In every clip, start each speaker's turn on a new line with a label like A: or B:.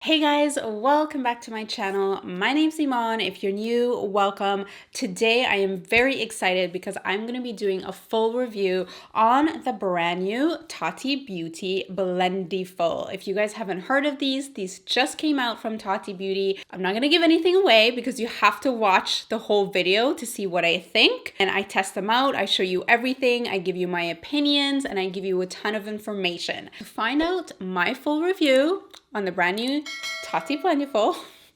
A: Hey guys, welcome back to my channel. My name's Eman. If you're new, welcome. Today I am very excited because I'm going to be doing a full review on the brand new TATI Beauty BLENDIFUL. If you guys haven't heard of these just came out from TATI Beauty. I'm not going to give anything away because you have to watch the whole video to see what I think. And I test them out, I show you everything, I give you my opinions, and I give you a ton of information. To find out my full review on the brand new TATI BLENDIFUL,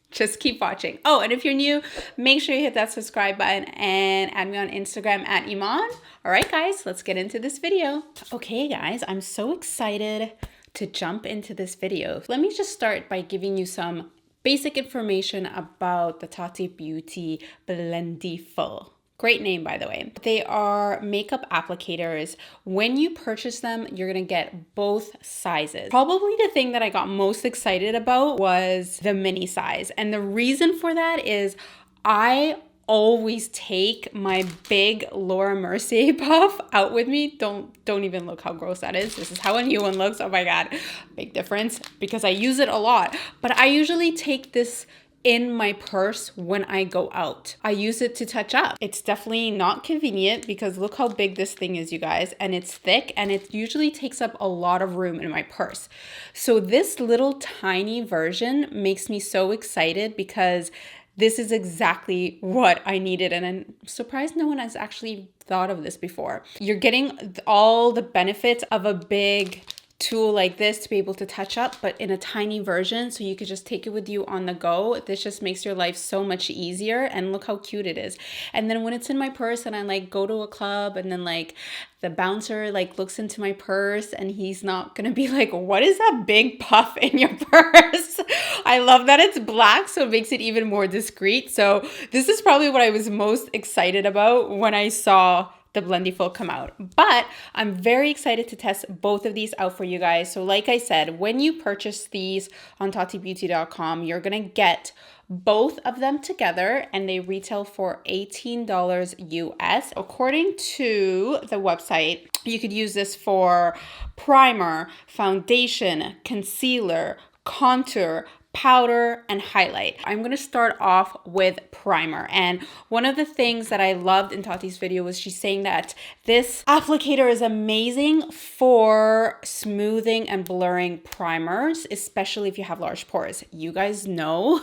A: just keep watching. Oh, and if you're new, make sure you hit that subscribe button and add me on Instagram at Eman. All right, guys, let's get into this video. Okay, guys, I'm so excited to jump into this video. Let me just start by giving you some basic information about the TATI Beauty BLENDIFUL. Great name, by the way. They are makeup applicators. When you purchase them, you're gonna get both sizes. Probably the thing that I got most excited about was the mini size. And the reason for that is I always take my big Laura Mercier puff out with me. Don't even look how gross that is. This is how a new one looks. Oh my God, big difference because I use it a lot. But I usually take this in my purse when I go out. I use it to touch up. It's definitely not convenient because look how big this thing is, you guys, and it's thick and it usually takes up a lot of room in my purse. So this little tiny version makes me so excited because this is exactly what I needed, and I'm surprised no one has actually thought of this before. You're getting all the benefits of a big tool like this to be able to touch up, but in a tiny version, so you could just take it with you on the go. This just makes your life so much easier, and look how cute it is. And then when it's in my purse and I like go to a club and then like the bouncer like looks into my purse and he's not gonna be like, what is that big puff in your purse? I love that it's black, so it makes it even more discreet. So this is probably what I was most excited about when I saw the BLENDIFUL come out. But I'm very excited to test both of these out for you guys. So like I said, when you purchase these on tatibeauty.com, you're gonna get both of them together and they retail for $18 US. According to the website, you could use this for primer, foundation, concealer, contour, powder, and highlight. I'm going to start off with primer. And one of the things that I loved in Tati's video was she's saying that this applicator is amazing for smoothing and blurring primers, especially if you have large pores. You guys know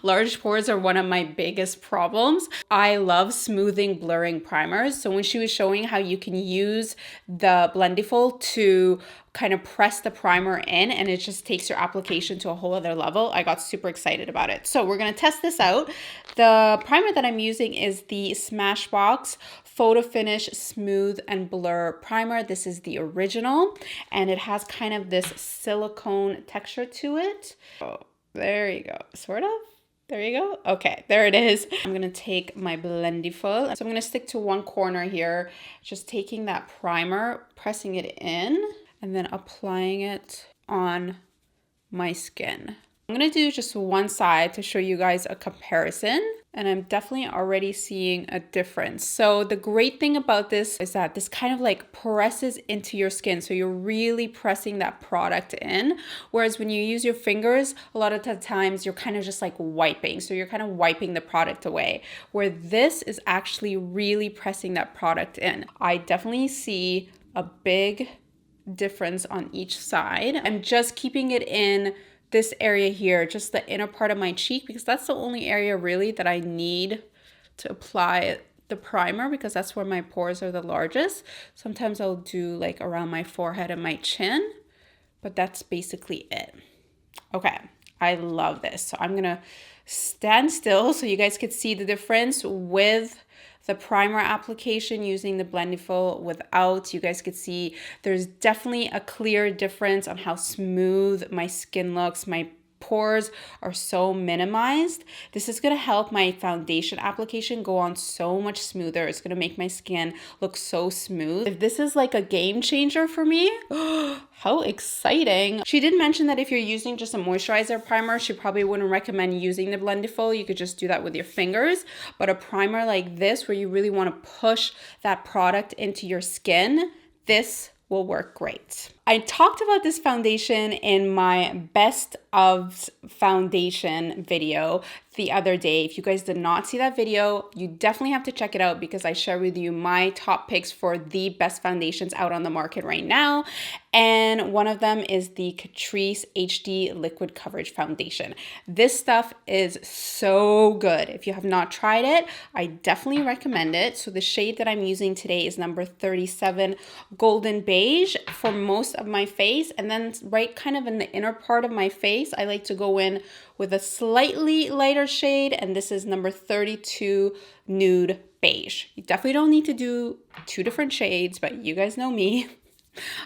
A: large pores are one of my biggest problems. I love smoothing, blurring primers. So when she was showing how you can use the BLENDIFUL to kind of press the primer in and it just takes your application to a whole other level, I got super excited about it. So we're going to test this out. The primer that I'm using is the Smashbox Photo Finish Smooth and Blur Primer. This is the original and it has kind of this silicone texture to it. Oh, there you go, sort of. There you go. Okay, there it is. I'm gonna take my BLENDIFUL. So I'm gonna stick to one corner here, just taking that primer, pressing it in, and then applying it on my skin. I'm gonna do just one side to show you guys a comparison, and I'm definitely already seeing a difference. So the great thing about this is that this kind of like presses into your skin. So you're really pressing that product in. Whereas when you use your fingers, a lot of the times you're kind of just like wiping. So you're kind of wiping the product away. Where this is actually really pressing that product in. I definitely see a big difference on each side. I'm just keeping it in this area here, just the inner part of my cheek, because that's the only area really that I need to apply the primer because that's where my pores are the largest. Sometimes I'll do like around my forehead and my chin, but that's basically it. Okay, I love this. So I'm gonna stand still so you guys could see the difference with the primer application using the BLENDIFUL without. You guys could see there's definitely a clear difference on how smooth my skin looks. My pores are so minimized. This is going to help my foundation application go on so much smoother. It's going to make my skin look so smooth. If this is like a game changer for me, how exciting. She did mention that if you're using just a moisturizer primer, she probably wouldn't recommend using the BLENDIFUL. You could just do that with your fingers. But a primer like this, where you really want to push that product into your skin, this will work great. I talked about this foundation in my best of foundation video the other day. If you guys did not see that video, you definitely have to check it out because I share with you my top picks for the best foundations out on the market right now. And one of them is the Catrice HD Liquid Coverage Foundation. This stuff is so good. If you have not tried it, I definitely recommend it. So the shade that I'm using today is number 37 Golden Beige for most of my face. And then right kind of in the inner part of my face, I like to go in with a slightly lighter shade. And this is number 32 Nude Beige. You definitely don't need to do two different shades, but you guys know me.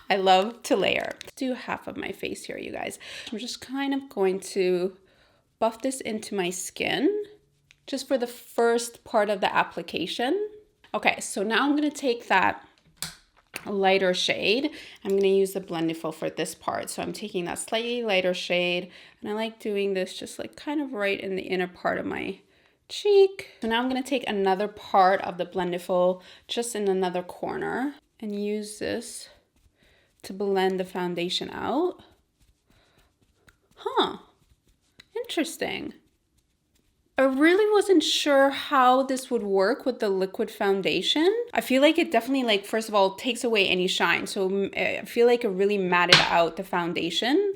A: I love to layer. Let's do half of my face here, you guys. I'm just kind of going to buff this into my skin just for the first part of the application. Okay, so now I'm gonna take that lighter shade. I'm gonna use the Blendiful for this part. So I'm taking that slightly lighter shade and I like doing this just like kind of right in the inner part of my cheek. So now I'm gonna take another part of the Blendiful just in another corner and use this to blend the foundation out. Huh, interesting. I really wasn't sure how this would work with the liquid foundation. I feel like it definitely, like, first of all, takes away any shine. So I feel like it really matted out the foundation,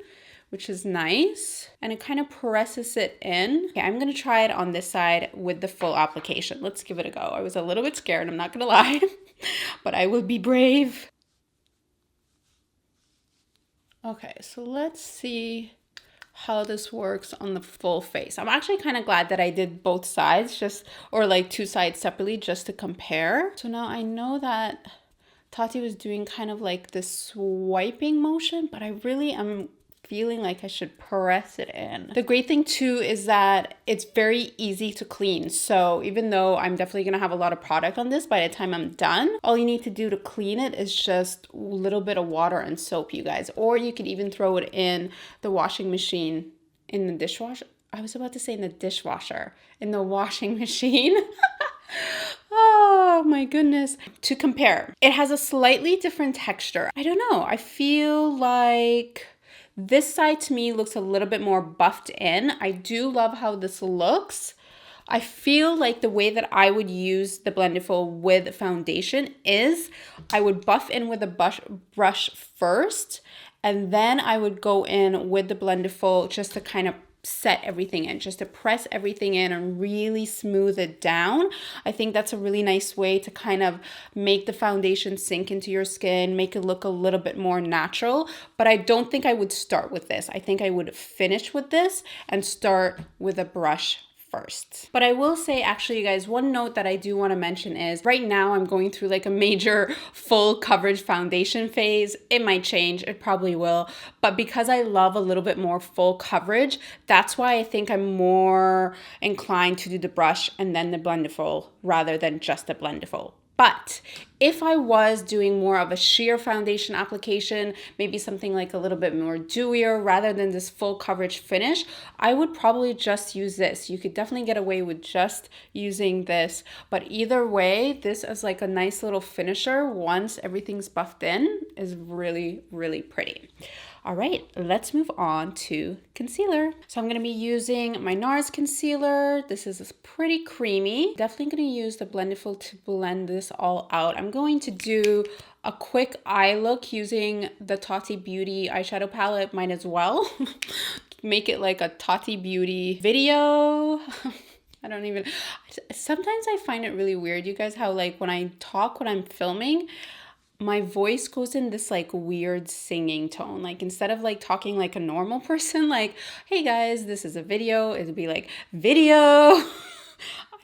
A: which is nice. And it kind of presses it in. Okay, I'm gonna try it on this side with the full application. Let's give it a go. I was a little bit scared, I'm not gonna lie, but I will be brave. Okay, so let's see how this works on the full face. I'm actually kind of glad that I did both sides or like two sides separately just to compare. So now I know that Tati was doing kind of like this swiping motion, but I really am feeling like I should press it in. The great thing too is that it's very easy to clean. So even though I'm definitely gonna have a lot of product on this by the time I'm done, all you need to do to clean it is just a little bit of water and soap, you guys. Or you could even throw it in the washing machine, in the dishwasher. I was about to say in the dishwasher, in the washing machine. Oh my goodness. To compare, it has a slightly different texture. I don't know, I feel like this side to me looks a little bit more buffed in. I do love how this looks. I feel like the way that I would use the Blendiful with foundation is I would buff in with a brush first, and then I would go in with the Blendiful just to kind of set everything in, just to press everything in and really smooth it down. I think that's a really nice way to kind of make the foundation sink into your skin, make it look a little bit more natural. But I don't think I would start with this. I think I would finish with this and start with a brush first. But I will say, actually, you guys, one note that I do want to mention is right now I'm going through like a major full coverage foundation phase. It might change, it probably will, but because I love a little bit more full coverage, that's why I think I'm more inclined to do the brush and then the Blendiful rather than just the Blendiful. But if I was doing more of a sheer foundation application, maybe something like a little bit more dewier rather than this full coverage finish, I would probably just use this. You could definitely get away with just using this, but either way, this as like a nice little finisher once everything's buffed in is really, really pretty. All right, let's move on to concealer. So I'm gonna be using my NARS concealer. This is pretty creamy. Definitely gonna use the Blendiful to blend this all out. I'm going to do a quick eye look using the Tati Beauty eyeshadow palette. Might as well make it like a Tati Beauty video. I don't even, sometimes I find it really weird, you guys, how like when I talk, when I'm filming, my voice goes in this like weird singing tone. Like instead of like talking like a normal person, like, hey guys, this is a video, it'll be like video. I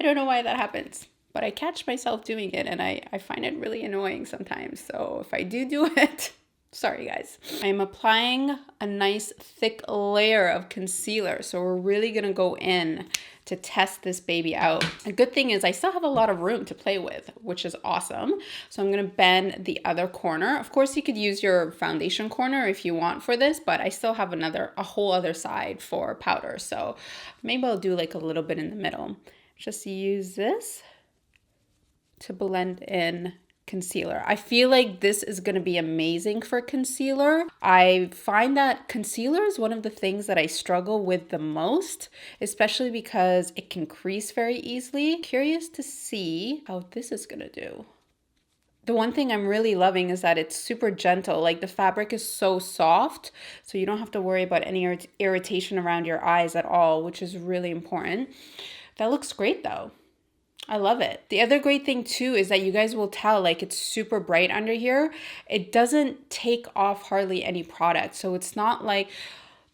A: don't know why that happens, but I catch myself doing it and I find it really annoying sometimes. So if I do it, sorry guys. I'm applying a nice thick layer of concealer. So we're really gonna go in to test this baby out. A good thing is I still have a lot of room to play with, which is awesome. So I'm gonna bend the other corner. Of course, you could use your foundation corner if you want for this, but I still have a whole other side for powder. So maybe I'll do like a little bit in the middle. Just use this to blend in concealer. I feel like this is going to be amazing for concealer. I find that concealer is one of the things that I struggle with the most, especially because it can crease very easily. Curious to see how this is going to do. The one thing I'm really loving is that it's super gentle. Like the fabric is so soft, so you don't have to worry about any irritation around your eyes at all, which is really important. That looks great though. I love it. The other great thing too is that you guys will tell, like, it's super bright under here. It doesn't take off hardly any product. So it's not like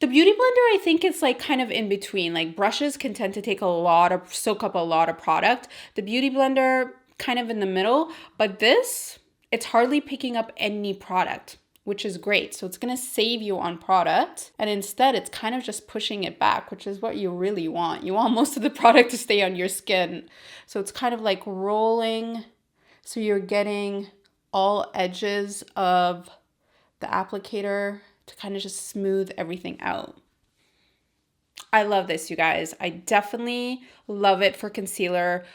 A: the Beauty Blender, I think it's like kind of in between. Like brushes can tend to take soak up a lot of product. The Beauty Blender kind of in the middle, but this, it's hardly picking up any product, which is great. So it's going to save you on product. And instead, it's kind of just pushing it back, which is what you really want. You want most of the product to stay on your skin. So it's kind of like rolling. So you're getting all edges of the applicator to kind of just smooth everything out. I love this, you guys. I definitely love it for concealer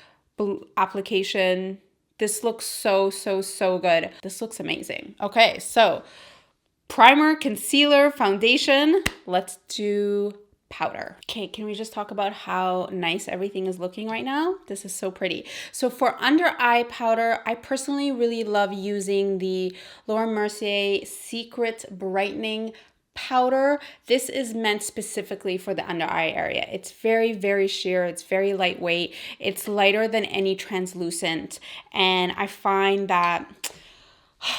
A: application. This looks so good. This looks amazing. Okay, so primer, concealer, foundation. Let's do powder. Okay, can we just talk about how nice everything is looking right now? This is so pretty. So for under eye powder, I personally really love using the Laura Mercier Secret Brightening powder. This is meant specifically for the under eye area. It's very sheer. It's very lightweight. It's lighter than any translucent. And I find that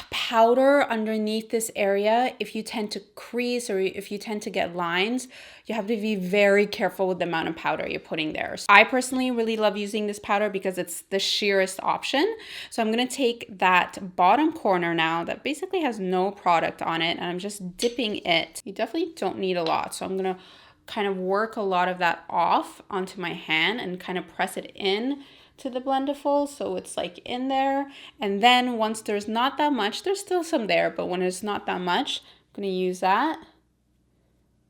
A: powder underneath this area, if you tend to crease or if you tend to get lines, you have to be very careful with the amount of powder you're putting there. So I personally really love using this powder because it's the sheerest option. So I'm going to take that bottom corner now that basically has no product on it, and I'm just dipping it. You definitely don't need a lot. So I'm going to kind of work a lot of that off onto my hand and kind of press it in to the Blendiful, so it's like in there. And then once there's not that much, there's still some there, but when it's not that much, I'm going to use that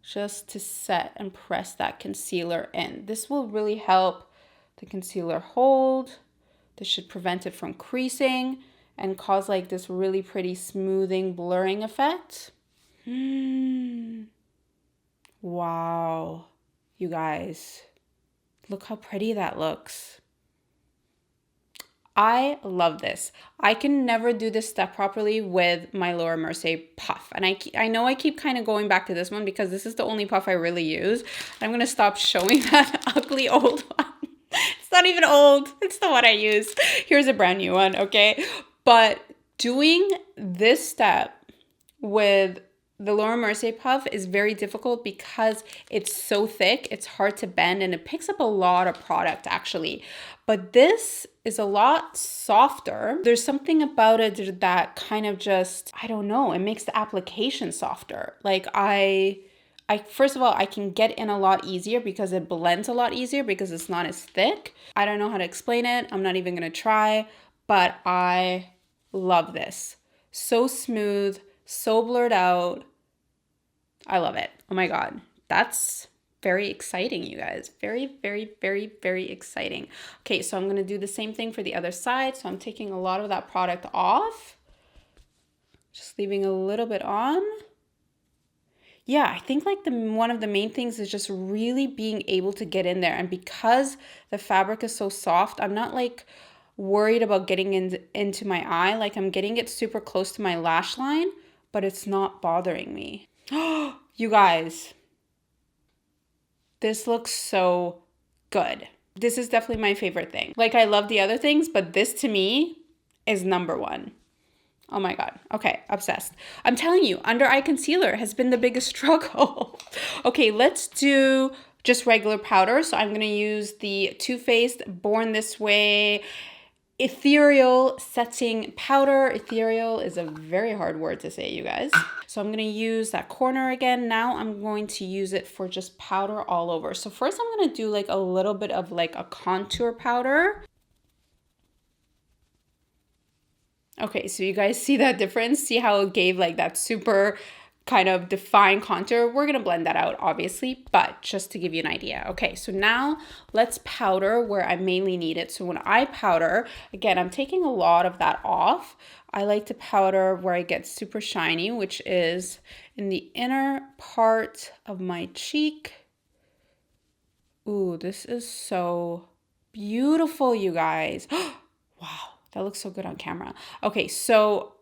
A: just to set and press that concealer in. This will really help the concealer hold. This should prevent it from creasing and cause like this really pretty smoothing, blurring effect. Wow, you guys, look how pretty that looks. I love this. I can never do this step properly with my Laura Mercier puff. And I know I keep kind of going back to this one because this is the only puff I really use. I'm going to stop showing that ugly old one. It's not even old. It's the one I use. Here's a brand new one, okay? But doing this step with the Laura Mercier puff is very difficult because it's so thick, it's hard to bend, and it picks up a lot of product actually. But this is a lot softer. There's something about it that kind of just, I don't know, it makes the application softer. Like I first of all, I can get in a lot easier because it blends a lot easier because it's not as thick. I don't know how to explain it. I'm not even gonna try, but I love this. So smooth, so blurred out. I love it. Oh my God. That's very exciting, you guys. Very exciting. Okay, so I'm going to do the same thing for the other side. So I'm taking a lot of that product off. Just leaving a little bit on. Yeah, I think like one of the main things is just really being able to get in there. And because the fabric is so soft, I'm not like worried about getting into my eye. Like I'm getting it super close to my lash line, but it's not bothering me. You guys, this looks so good. This is definitely my favorite thing. Like I love the other things, but this to me is number one. Oh my God. Okay, obsessed. I'm telling you, under eye concealer has been the biggest struggle. Okay, let's do just regular powder. So I'm going to use the Too Faced Born This Way Ethereal Setting Powder. Ethereal is a very hard word to say, you guys. So I'm going to use that corner again. Now I'm going to use it for just powder all over. So first I'm going to do like a little bit of like a contour powder. Okay, so you guys see that difference? See how it gave like that super kind of define contour. We're going to blend that out, obviously, but just to give you an idea. Okay, so now let's powder where I mainly need it. So when I powder, again, I'm taking a lot of that off. I like to powder where I get super shiny, which is in the inner part of my cheek. Ooh, this is so beautiful, you guys. Wow, that looks so good on camera. Okay, so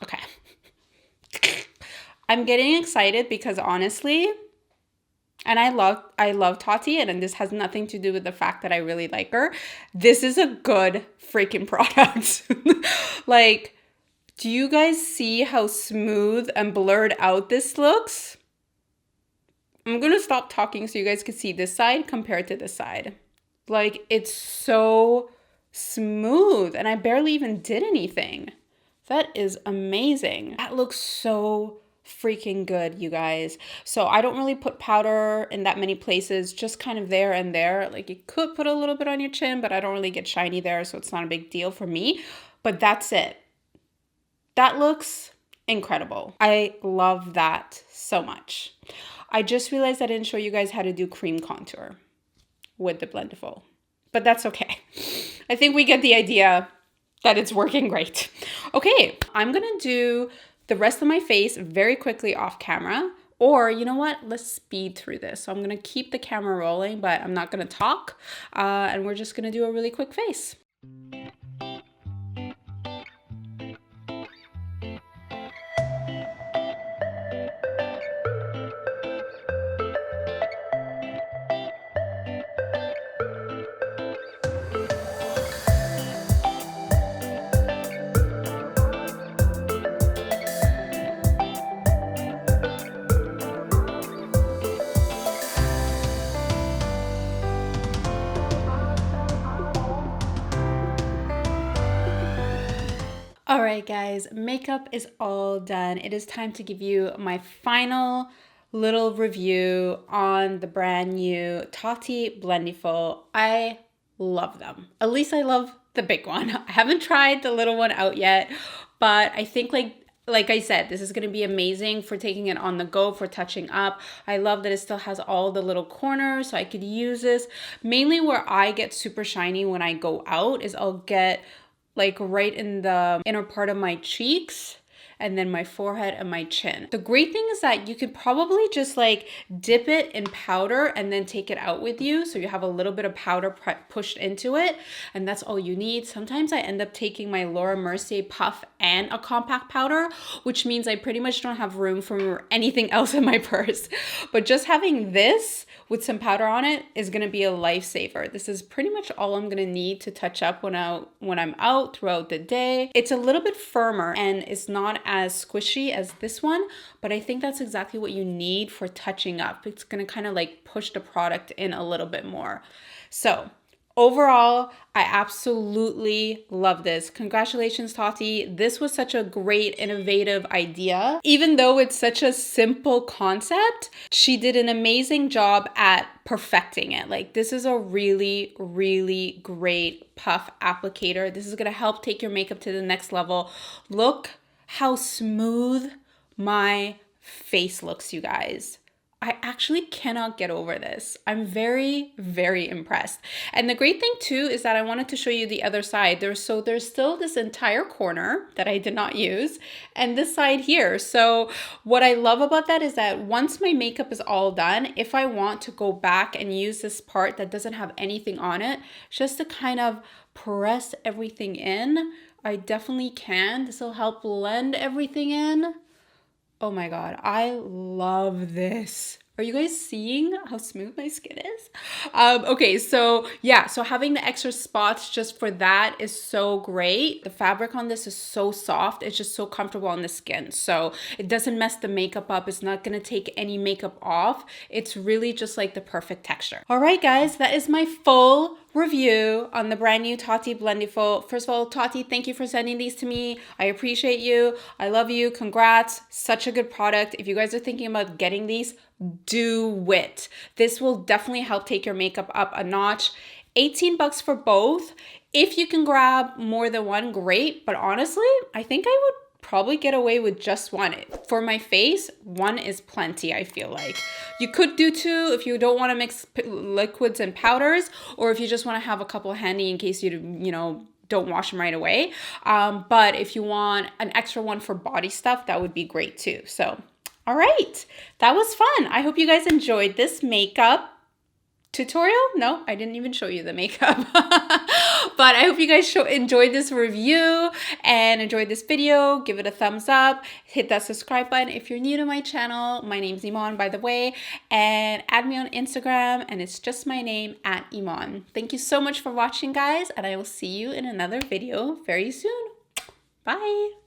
A: okay. I'm getting excited because honestly, and I love Tati, and this has nothing to do with the fact that I really like her. This is a good freaking product. Like, do you guys see how smooth and blurred out this looks? I'm gonna stop talking so you guys can see this side compared to this side. Like, it's so smooth, and I barely even did anything. That is amazing. That looks so freaking good, you guys. So I don't really put powder in that many places, just kind of there and there. Like, you could put a little bit on your chin, but I don't really get shiny there, so it's not a big deal for me. But that's it. That looks incredible. I love that so much. I just realized I didn't show you guys how to do cream contour with the Blendiful, but that's okay. I think we get the idea that it's working great. Okay, I'm gonna do the rest of my face very quickly off camera, or you know what? Let's speed through this. So I'm gonna keep the camera rolling, but I'm not gonna talk, and we're just gonna do a really quick face. All right, guys, makeup is all done. It is time to give you my final little review on the brand new Tati Blendiful. I love them. At least I love the big one. I haven't tried the little one out yet, but I think like I said, this is going to be amazing for taking it on the go, for touching up. I love that it still has all the little corners, so I could use this. Mainly where I get super shiny when I go out is I'll get like right in the inner part of my cheeks, and then my forehead and my chin. The great thing is that you could probably just like dip it in powder and then take it out with you. So you have a little bit of powder pushed into it, and that's all you need. Sometimes I end up taking my Laura Mercier puff and a compact powder, which means I pretty much don't have room for anything else in my purse. But just having this with some powder on it is gonna be a lifesaver. This is pretty much all I'm gonna need to touch up when I'm out throughout the day. It's a little bit firmer and it's not as squishy as this one, but I think that's exactly what you need for touching up. It's gonna kind of like push the product in a little bit more. So overall, I absolutely love this. Congratulations, Tati. This was such a great, innovative idea. Even though it's such a simple concept, she did an amazing job at perfecting it. Like, this is a really, really great puff applicator. This is gonna help take your makeup to the next level. Look how smooth my face looks, you guys. I actually cannot get over this. I'm very, very impressed. And the great thing too is that I wanted to show you the other side. There's still this entire corner that I did not use, and this side here. So what I love about that is that once my makeup is all done, if I want to go back and use this part that doesn't have anything on it, just to kind of press everything in, I definitely can. This will help blend everything in. Oh my God, I love this. Are you guys seeing how smooth my skin is? Okay, so yeah, so having the extra spots just for that is so great. The fabric on this is so soft. It's just so comfortable on the skin. So it doesn't mess the makeup up. It's not gonna take any makeup off. It's really just like the perfect texture. All right, guys, that is my full review on the brand new Tati Blendiful. First of all, Tati, thank you for sending these to me. I appreciate you. I love you. Congrats. Such a good product. If you guys are thinking about getting these, do it. This will definitely help take your makeup up a notch. 18 bucks for both. If you can grab more than one, great. But honestly, I think I would probably get away with just one. For my face, one is plenty, I feel like. You could do two if you don't want to mix liquids and powders, or if you just want to have a couple handy in case you know, don't wash them right away. But if you want an extra one for body stuff, that would be great too. So, all right, that was fun. I hope you guys enjoyed this makeup tutorial. No, I didn't even show you the makeup. But I hope you guys enjoyed this review and enjoyed this video. Give it a thumbs up. Hit that subscribe button if you're new to my channel. My name's Eman, by the way. And add me on Instagram, and it's just my name, @Eman. Thank you so much for watching, guys, and I will see you in another video very soon. Bye.